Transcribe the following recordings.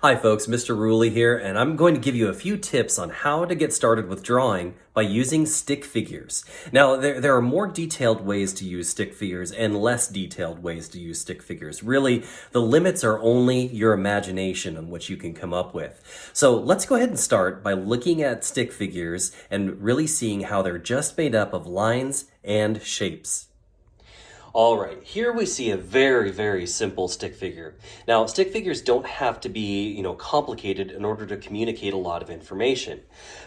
Hi folks, Mr. Ruley here, and I'm going to give you a few tips on how to get started with drawing by using stick figures. Now, there are more detailed ways to use stick figures and less detailed ways to use stick figures. Really, the limits are only your imagination on what you can come up with. So let's go ahead and start by looking at stick figures and really seeing how they're just made up of lines and shapes. All right, here we see a very simple stick figure. Now, stick figures don't have to be, complicated in order to communicate a lot of information.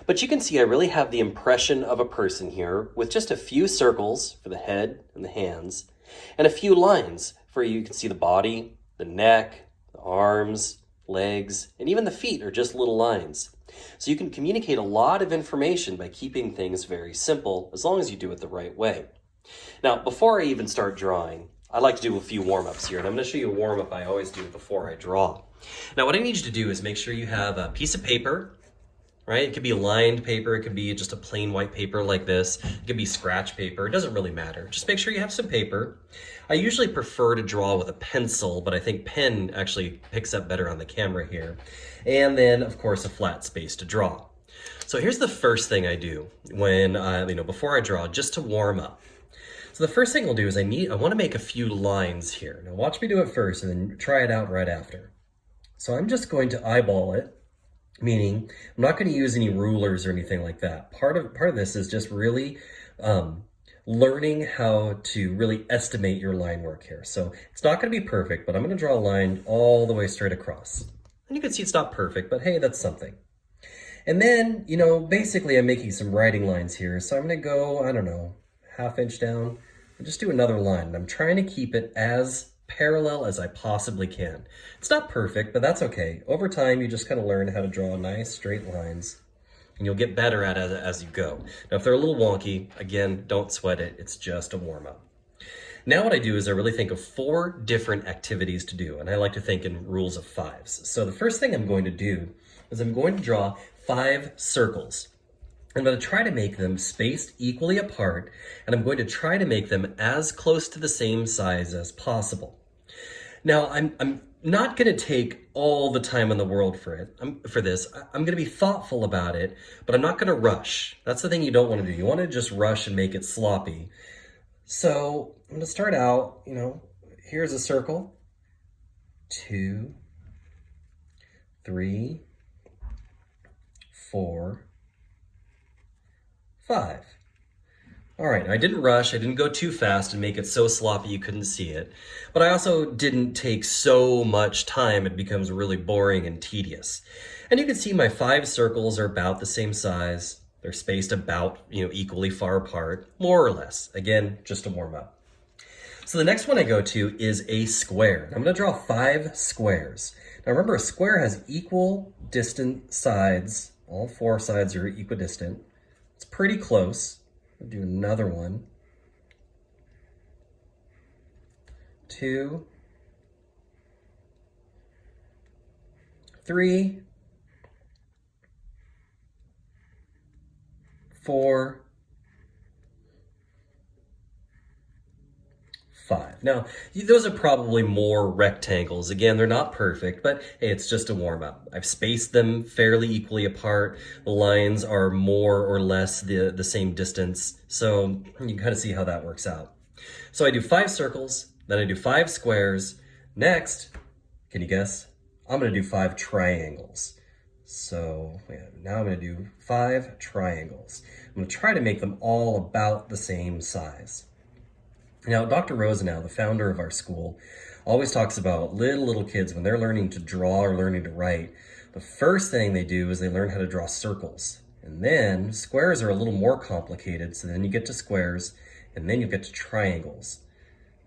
But you can see I really have the impression of a person here with just a few circles for the head and the hands, and a few lines for you can see the body, the neck, the arms, legs, and even the feet are just little lines. So you can communicate a lot of information by keeping things very simple as long as you do it the right way. Now, before I even start drawing, I like to do a few warm-ups here, and I'm going to show you a warm-up I always do before I draw. Now, what I need you to do is make sure you have a piece of paper, right? It could be lined paper, it could be just a plain white paper like this, it could be scratch paper, it doesn't really matter. Just make sure you have some paper. I usually prefer to draw with a pencil, but I think pen actually picks up better on the camera here. And then, of course, a flat space to draw. So here's the first thing I do when, before I draw, just to warm up. So the first thing I'll do is I want to make a few lines here. Now watch me do it first and then try it out right after. So I'm just going to eyeball it, meaning I'm not going to use any rulers or anything like that. Part of this is just really learning how to really estimate your line work here. So it's not going to be perfect, but I'm going to draw a line all the way straight across. And you can see it's not perfect, but hey, that's something. And then, basically I'm making some writing lines here. So I'm going to go, I don't know, ½ inch down, and just do another line. And I'm trying to keep it as parallel as I possibly can. It's not perfect, but that's okay. Over time, you just kind of learn how to draw nice straight lines, and you'll get better at it as you go. Now, if they're a little wonky, again, don't sweat it. It's just a warm-up. Now what I do is I really think of 4 different activities to do, and I like to think in rules of 5s. So the first thing I'm going to do is I'm going to draw 5 circles. I'm going to try to make them spaced equally apart, and I'm going to try to make them as close to the same size as possible. Now, I'm not going to take all the time in the world for this. I'm going to be thoughtful about it, but I'm not going to rush. That's the thing you don't want to do. You want to just rush and make it sloppy. So I'm going to start out, here's a circle, 2, 3, 4, 5. All right, I didn't rush, I didn't go too fast and make it so sloppy you couldn't see it, but I also didn't take so much time it becomes really boring and tedious. And you can see my 5 circles are about the same size. They're spaced about, equally far apart, more or less. Again, just to warm up. So the next one I go to is a square. I'm going to draw 5 squares. Now remember, a square has equal distant sides. All 4 sides are equidistant. It's pretty close. I'll do another one. 2, 3, 4, 5. Now, those are probably more rectangles. Again, they're not perfect, but hey, it's just a warm-up. I've spaced them fairly equally apart. The lines are more or less the same distance, so you can kind of see how that works out. So I do 5 circles, then I do 5 squares. Next, can you guess? I'm going to do 5 triangles. So now I'm going to do 5 triangles. I'm going to try to make them all about the same size. Now, Dr. Rosenau, the founder of our school, always talks about little kids, when they're learning to draw or learning to write, the first thing they do is they learn how to draw circles. And then squares are a little more complicated, so then you get to squares, and then you get to triangles.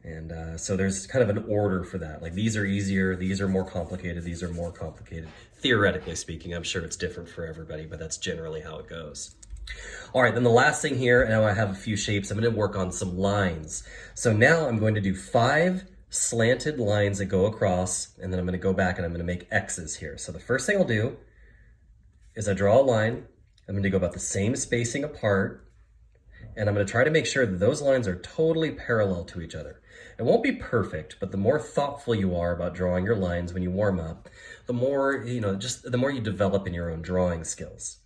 And so there's kind of an order for that. Like, these are easier, these are more complicated, these are more complicated. Theoretically speaking, I'm sure it's different for everybody, but that's generally how it goes. All right, then the last thing here, now I have a few shapes. I'm going to work on some lines. So now I'm going to do 5 slanted lines that go across, and then I'm going to go back and I'm going to make X's here. So the first thing I'll do is I draw a line. I'm going to go about the same spacing apart, and I'm going to try to make sure that those lines are totally parallel to each other. It won't be perfect, but the more thoughtful you are about drawing your lines when you warm up, the more, just the more you develop in your own drawing skills.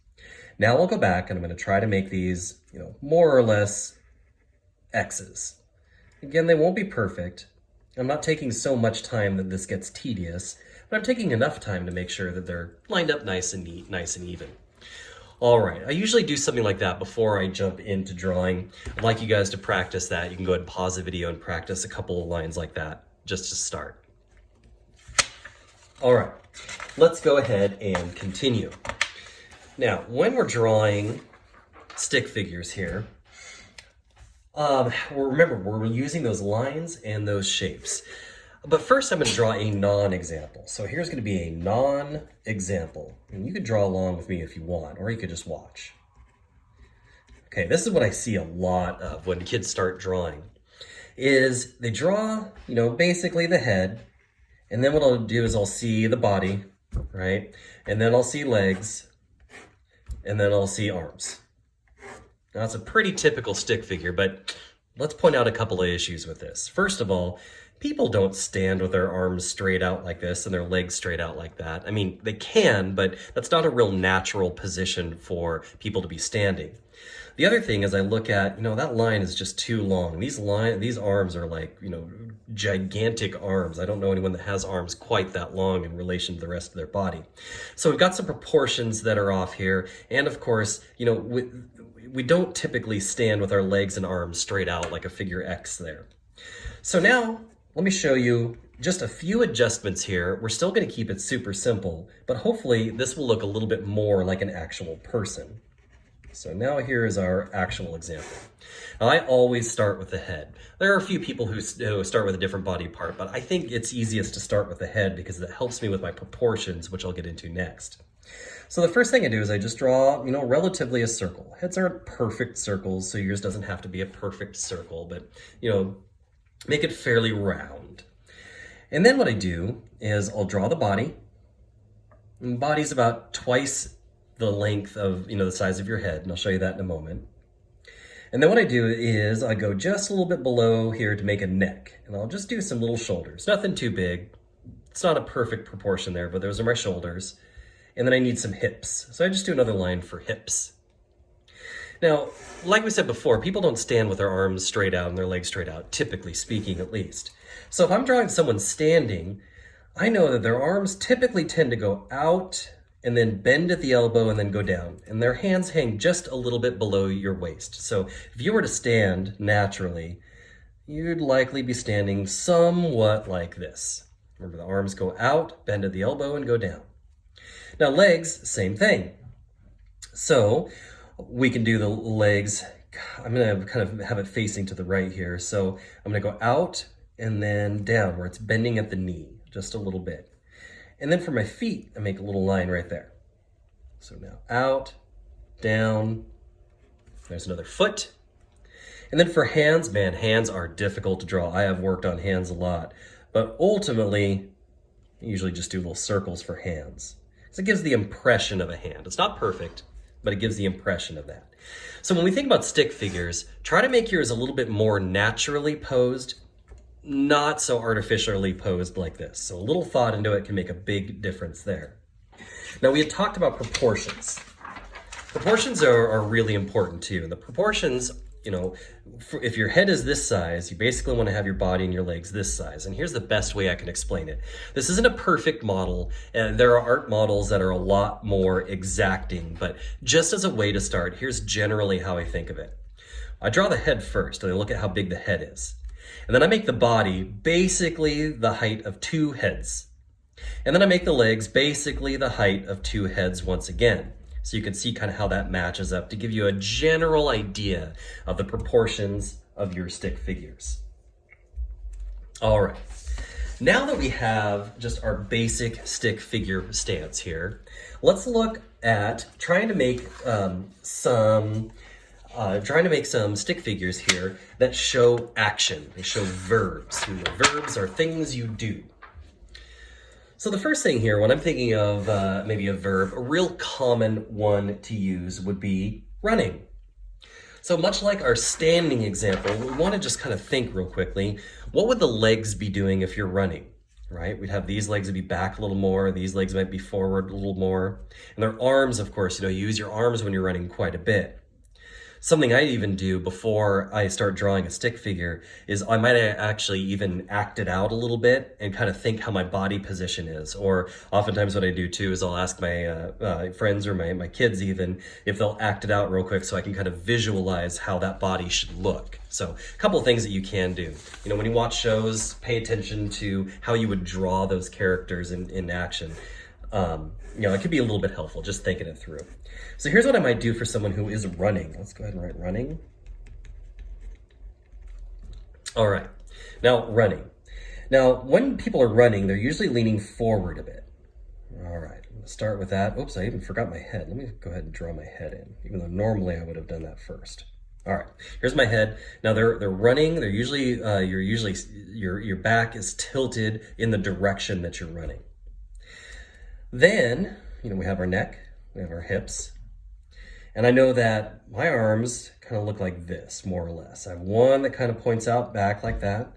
Now I'll go back and I'm going to try to make these, more or less X's. Again, they won't be perfect. I'm not taking so much time that this gets tedious, but I'm taking enough time to make sure that they're lined up nice and neat, nice and even. All right, I usually do something like that before I jump into drawing. I'd like you guys to practice that. You can go ahead and pause the video and practice a couple of lines like that, just to start. All right, let's go ahead and continue. Now, when we're drawing stick figures here, remember, we're using those lines and those shapes. But first I'm going to draw a non-example. So here's going to be a non-example. And you could draw along with me if you want, or you could just watch. Okay, this is what I see a lot of when kids start drawing, is they draw, basically the head, and then what I'll do is I'll see the body, right? And then I'll see legs, and then I'll see arms. Now, it's a pretty typical stick figure, but let's point out a couple of issues with this. First of all, people don't stand with their arms straight out like this and their legs straight out like that. I mean, they can, but that's not a real natural position for people to be standing. The other thing is I look at, that line is just too long. These arms are like, gigantic arms. I don't know anyone that has arms quite that long in relation to the rest of their body. So we've got some proportions that are off here. And of course, we don't typically stand with our legs and arms straight out like a figure X there. So now, let me show you just a few adjustments here. We're still going to keep it super simple, but hopefully this will look a little bit more like an actual person. So now here is our actual example. Now, I always start with the head. There are a few people who start with a different body part, but I think it's easiest to start with the head because it helps me with my proportions, which I'll get into next. So the first thing I do is I just draw, relatively a circle. Heads aren't perfect circles, so yours doesn't have to be a perfect circle, but, make it fairly round. And then what I do is I'll draw the body. And the body's about twice the length of, the size of your head, and I'll show you that in a moment. And then what I do is I go just a little bit below here to make a neck, and I'll just do some little shoulders. Nothing too big. It's not a perfect proportion there, but those are my shoulders. And then I need some hips. So I just do another line for hips. Now, like we said before, people don't stand with their arms straight out and their legs straight out, typically speaking at least. So if I'm drawing someone standing, I know that their arms typically tend to go out and then bend at the elbow and then go down. And their hands hang just a little bit below your waist. So if you were to stand naturally, you'd likely be standing somewhat like this. Remember, the arms go out, bend at the elbow, and go down. Now legs, same thing. So we can do the legs. I'm gonna kind of have it facing to the right here. So I'm gonna go out and then down where it's bending at the knee, just a little bit. And then for my feet, I make a little line right there. So now out, down, there's another foot. And then for hands, man, hands are difficult to draw. I have worked on hands a lot, but ultimately, I usually just do little circles for hands. So it gives the impression of a hand. It's not perfect, but it gives the impression of that. So when we think about stick figures, try to make yours a little bit more naturally posed, not so artificially posed like this. So a little thought into it can make a big difference there. Now we had talked about proportions. Proportions are really important too. And the proportions, if your head is this size, you basically want to have your body and your legs this size. And here's the best way I can explain it. This isn't a perfect model, and there are art models that are a lot more exacting, but just as a way to start, here's generally how I think of it. I draw the head first, and I look at how big the head is. And then I make the body basically the height of two heads. And then I make the legs basically the height of two heads once again. So you can see kind of how that matches up to give you a general idea of the proportions of your stick figures. All right, now that we have just our basic stick figure stance here, let's look at trying to make some stick figures here that show action. They show verbs. Verbs are things you do. So the first thing here, when I'm thinking of maybe a verb, a real common one to use would be running. So much like our standing example, we want to just kind of think real quickly, what would the legs be doing if you're running, right? We'd have these legs would be back a little more, these legs might be forward a little more. And their arms, of course, you use your arms when you're running quite a bit. Something I even do before I start drawing a stick figure is I might actually even act it out a little bit and kind of think how my body position is. Or oftentimes what I do too is I'll ask my friends or my kids even if they'll act it out real quick so I can kind of visualize how that body should look. So a couple of things that you can do. When you watch shows, pay attention to how you would draw those characters in action. It could be a little bit helpful, just thinking it through. So here's what I might do for someone who is running. Let's go ahead and write running. All right, now running. Now, when people are running, they're usually leaning forward a bit. All right, I'm gonna start with that. Oops, I even forgot my head. Let me go ahead and draw my head in, even though normally I would have done that first. All right, here's my head. Now they're running. They're usually, your back is tilted in the direction that you're running. Then, we have our neck, we have our hips. And I know that my arms kind of look like this, more or less. I have one that kind of points out back like that,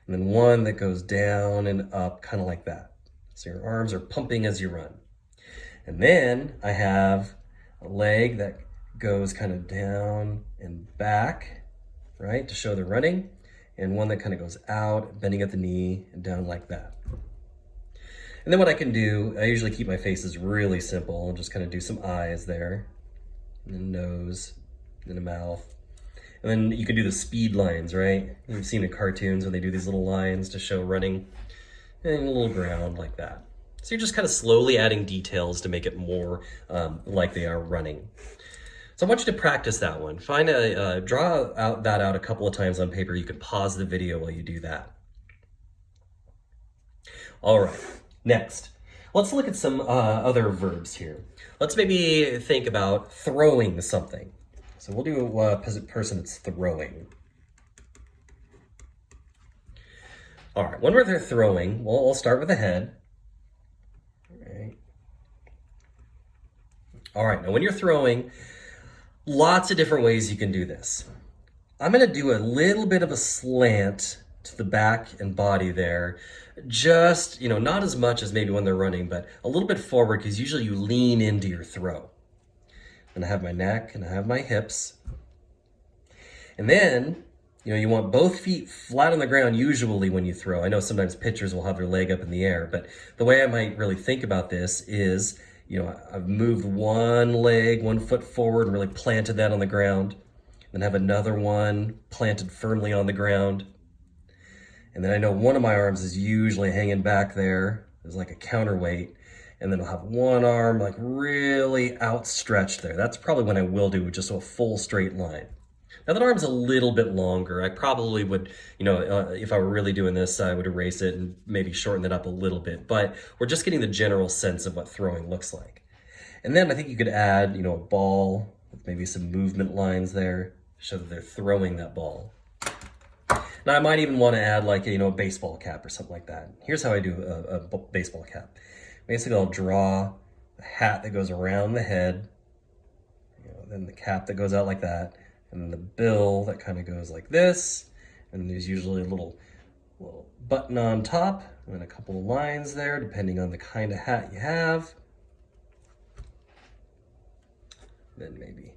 and then one that goes down and up kind of like that. So your arms are pumping as you run. And then I have a leg that goes kind of down and back, right, to show the running, and one that kind of goes out, bending at the knee, and down like that. And then what I can do, I usually keep my faces really simple and just kind of do some eyes there, and a nose, and a mouth. And then you can do the speed lines, right? You've seen in cartoons when they do these little lines to show running, and a little ground like that. So you're just kind of slowly adding details to make it more like they are running. So I want you to practice that one. Draw that out a couple of times on paper. You can pause the video while you do that. All right. Next, let's look at some other verbs here. Let's maybe think about throwing something. So we'll do a person that's throwing. All right, when they're throwing, we'll start with the head. All right, now when you're throwing, lots of different ways you can do this. I'm gonna do a little bit of a slant to the back and body there. Just, not as much as maybe when they're running, but a little bit forward because usually you lean into your throw. And I have my neck and I have my hips. And then, you want both feet flat on the ground usually when you throw. I know sometimes pitchers will have their leg up in the air, but the way I might really think about this is, I've moved one leg, 1 foot forward and really planted that on the ground. Then have another one planted firmly on the ground. And then I know one of my arms is usually hanging back there as like a counterweight. And then I'll have one arm like really outstretched there. That's probably when I will do just a full straight line. Now that arm's a little bit longer. I probably would, if I were really doing this, I would erase it and maybe shorten it up a little bit. But we're just getting the general sense of what throwing looks like. And then I think you could add, a ball with maybe some movement lines there to show that they're throwing that ball. Now, I might even want to add like, a baseball cap or something like that. Here's how I do a baseball cap. Basically, I'll draw a hat that goes around the head, then the cap that goes out like that, and then the bill that kind of goes like this, and there's usually a little button on top, and then a couple of lines there, depending on the kind of hat you have. Then maybe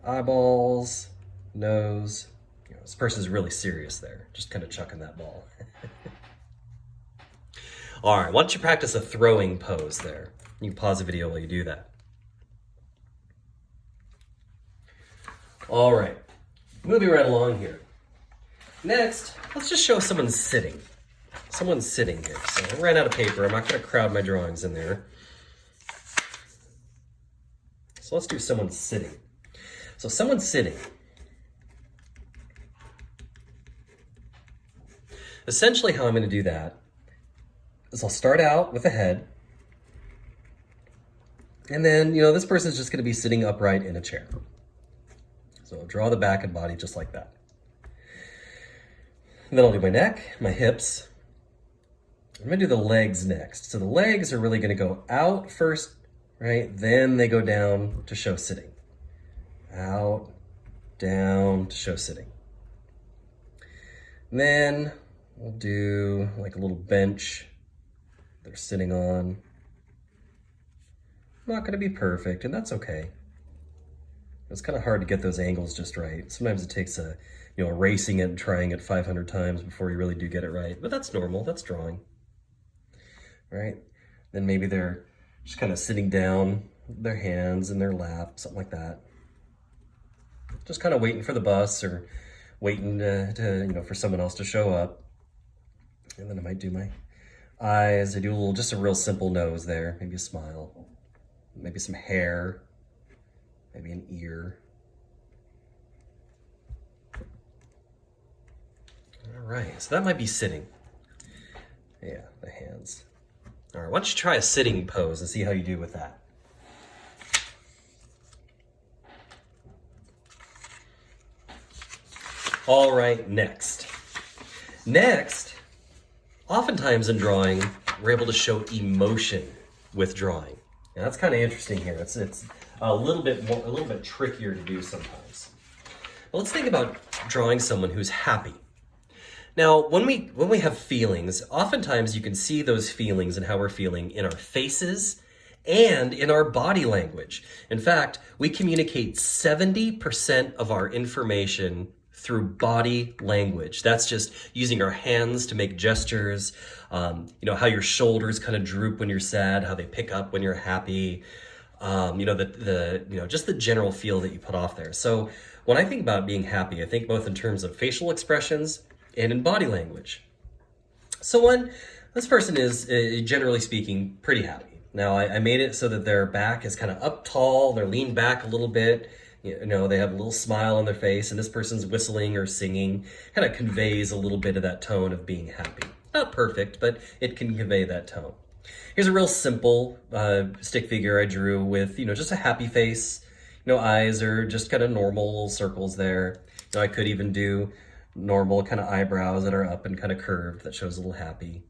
eyeballs, nose. This person's really serious there, just kind of chucking that ball. All right, why don't you practice a throwing pose there? You can pause the video while you do that. All right, moving right along here. Next, let's just show someone sitting. Someone's sitting here. So I ran out of paper. I'm not going to crowd my drawings in there. So let's do someone sitting. So someone's sitting. Essentially how I'm going to do that is I'll start out with the head, and then, this person's just going to be sitting upright in a chair. So I'll draw the back and body just like that. And then I'll do my neck, my hips. I'm going to do the legs next. So the legs are really going to go out first, right? Then they go down to show sitting. Out, down to show sitting. And then we'll do like a little bench they're sitting on. Not going to be perfect, and that's okay. It's kind of hard to get those angles just right. Sometimes it takes erasing it and trying it 500 times before you really do get it right. But that's normal, that's drawing. Right? Then maybe they're just kind of sitting down, their hands in their lap, something like that. Just kind of waiting for the bus or waiting for someone else to show up. And then I might do my eyes. I do just a real simple nose there, maybe a smile, maybe some hair, maybe an ear. All right, so that might be sitting. Yeah, the hands. All right, why don't you try a sitting pose and see how you do with that. All right, next. Oftentimes in drawing, we're able to show emotion with drawing. Now that's kind of interesting here. It's a little bit trickier to do sometimes. Well, let's think about drawing someone who's happy. Now, when we have feelings, oftentimes you can see those feelings and how we're feeling in our faces and in our body language. In fact, we communicate 70% of our information through body language. That's just using our hands to make gestures, how your shoulders kind of droop when you're sad, how they pick up when you're happy, just the general feel that you put off there. So when I think about being happy, I think both in terms of facial expressions and in body language. So this person is, generally speaking, pretty happy. Now, I made it so that their back is kind of up tall, they're leaned back a little bit, they have a little smile on their face, and this person's whistling or singing, kind of conveys a little bit of that tone of being happy. Not perfect, but it can convey that tone. Here's a real simple stick figure I drew with, just a happy face. Eyes are just kind of normal little circles there. I could even do normal kind of eyebrows that are up and kind of curved that shows a little happy.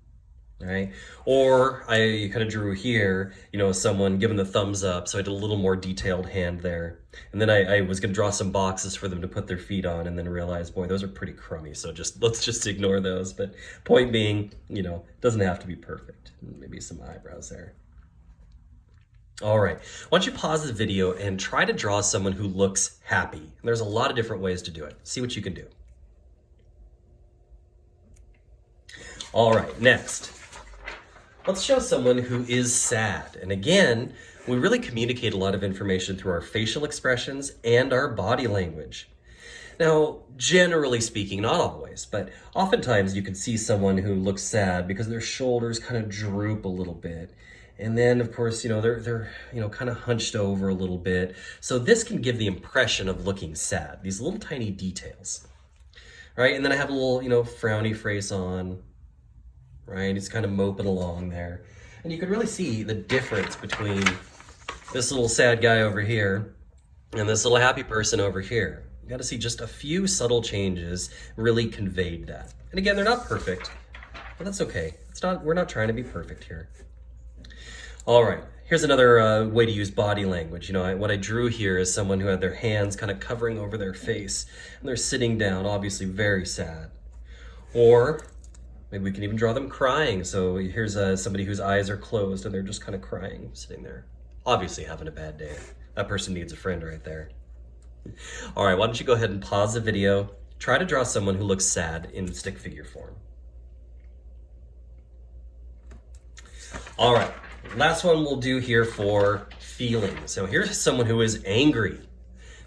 Right? Or I kind of drew here, someone giving the thumbs up, so I did a little more detailed hand there. And then I was going to draw some boxes for them to put their feet on, and then realized, boy, those are pretty crummy, so let's just ignore those. But point being, doesn't have to be perfect. Maybe some eyebrows there. All right, why don't you pause the video and try to draw someone who looks happy. There's a lot of different ways to do it. See what you can do. All right, next. Let's show someone who is sad. And again, we really communicate a lot of information through our facial expressions and our body language. Now, generally speaking, not always, but oftentimes you can see someone who looks sad because their shoulders kind of droop a little bit. And then, of course, they're kind of hunched over a little bit. So this can give the impression of looking sad, these little tiny details. Right? And then I have a little, frowny face on. Right? He's kind of moping along there. And you can really see the difference between this little sad guy over here and this little happy person over here. You got to see just a few subtle changes really conveyed that. And again, they're not perfect, but that's okay. We're not trying to be perfect here. All right, here's another way to use body language. What I drew here is someone who had their hands kind of covering over their face, and they're sitting down, obviously very sad. Or maybe we can even draw them crying. So here's somebody whose eyes are closed and they're just kind of crying, sitting there. Obviously having a bad day. That person needs a friend right there. All right, why don't you go ahead and pause the video. Try to draw someone who looks sad in stick figure form. All right, last one we'll do here for feelings. So here's someone who is angry.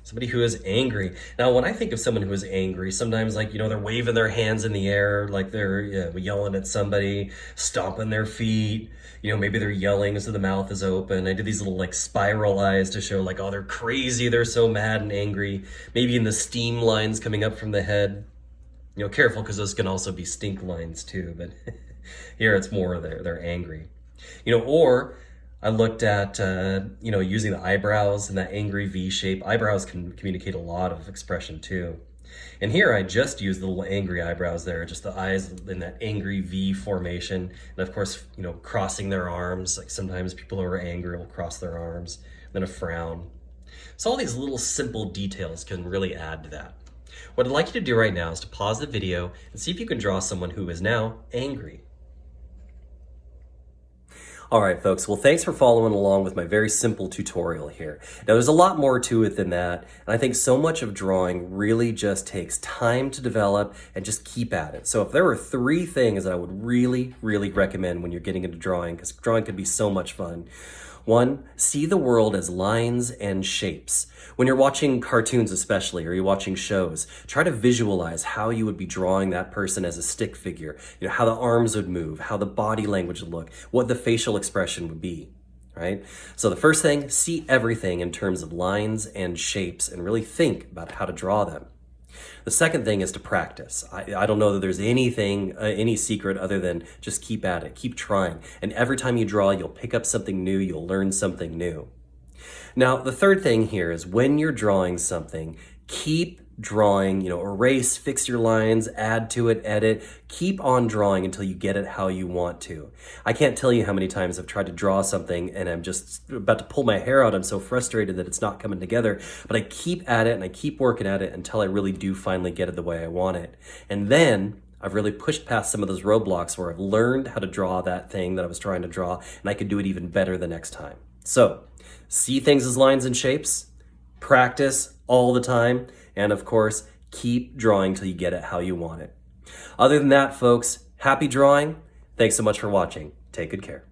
Somebody who is angry. Now, when I think of someone who is angry, sometimes they're waving their hands in the air, like they're yelling at somebody, stomping their feet. Maybe they're yelling so the mouth is open. I did these little spiral eyes to show oh, they're crazy. They're so mad and angry. Maybe in the steam lines coming up from the head. Careful because those can also be stink lines too. But here it's more they're angry. Or I looked at, using the eyebrows and that angry V shape. Eyebrows can communicate a lot of expression too. And here I just used the little angry eyebrows there, just the eyes in that angry V formation. And of course, crossing their arms. Like sometimes people who are angry will cross their arms, then a frown. So all these little simple details can really add to that. What I'd like you to do right now is to pause the video and see if you can draw someone who is now angry. All right, folks. Well, thanks for following along with my very simple tutorial here. Now, there's a lot more to it than that, and I think so much of drawing really just takes time to develop and just keep at it. So if there were 3 things that I would really recommend when you're getting into drawing, because drawing can be so much fun. 1, see the world as lines and shapes. When you're watching cartoons especially, or you're watching shows, try to visualize how you would be drawing that person as a stick figure. You know, how the arms would move, how the body language would look, what the facial expression would be, right? So the first thing, see everything in terms of lines and shapes and really think about how to draw them. The second thing is to practice. I don't know that there's anything, any secret other than just keep at it, keep trying. And every time you draw, you'll pick up something new, you'll learn something new. Now, the third thing here is when you're drawing something, keep drawing, erase, fix your lines, add to it, edit, keep on drawing until you get it how you want to. I can't tell you how many times I've tried to draw something and I'm just about to pull my hair out. I'm so frustrated that it's not coming together, but I keep at it and I keep working at it until I really do finally get it the way I want it. And then I've really pushed past some of those roadblocks where I've learned how to draw that thing that I was trying to draw, and I could do it even better the next time. So, see things as lines and shapes, practice all the time, and of course, keep drawing till you get it how you want it. Other than that, folks, happy drawing. Thanks so much for watching. Take good care.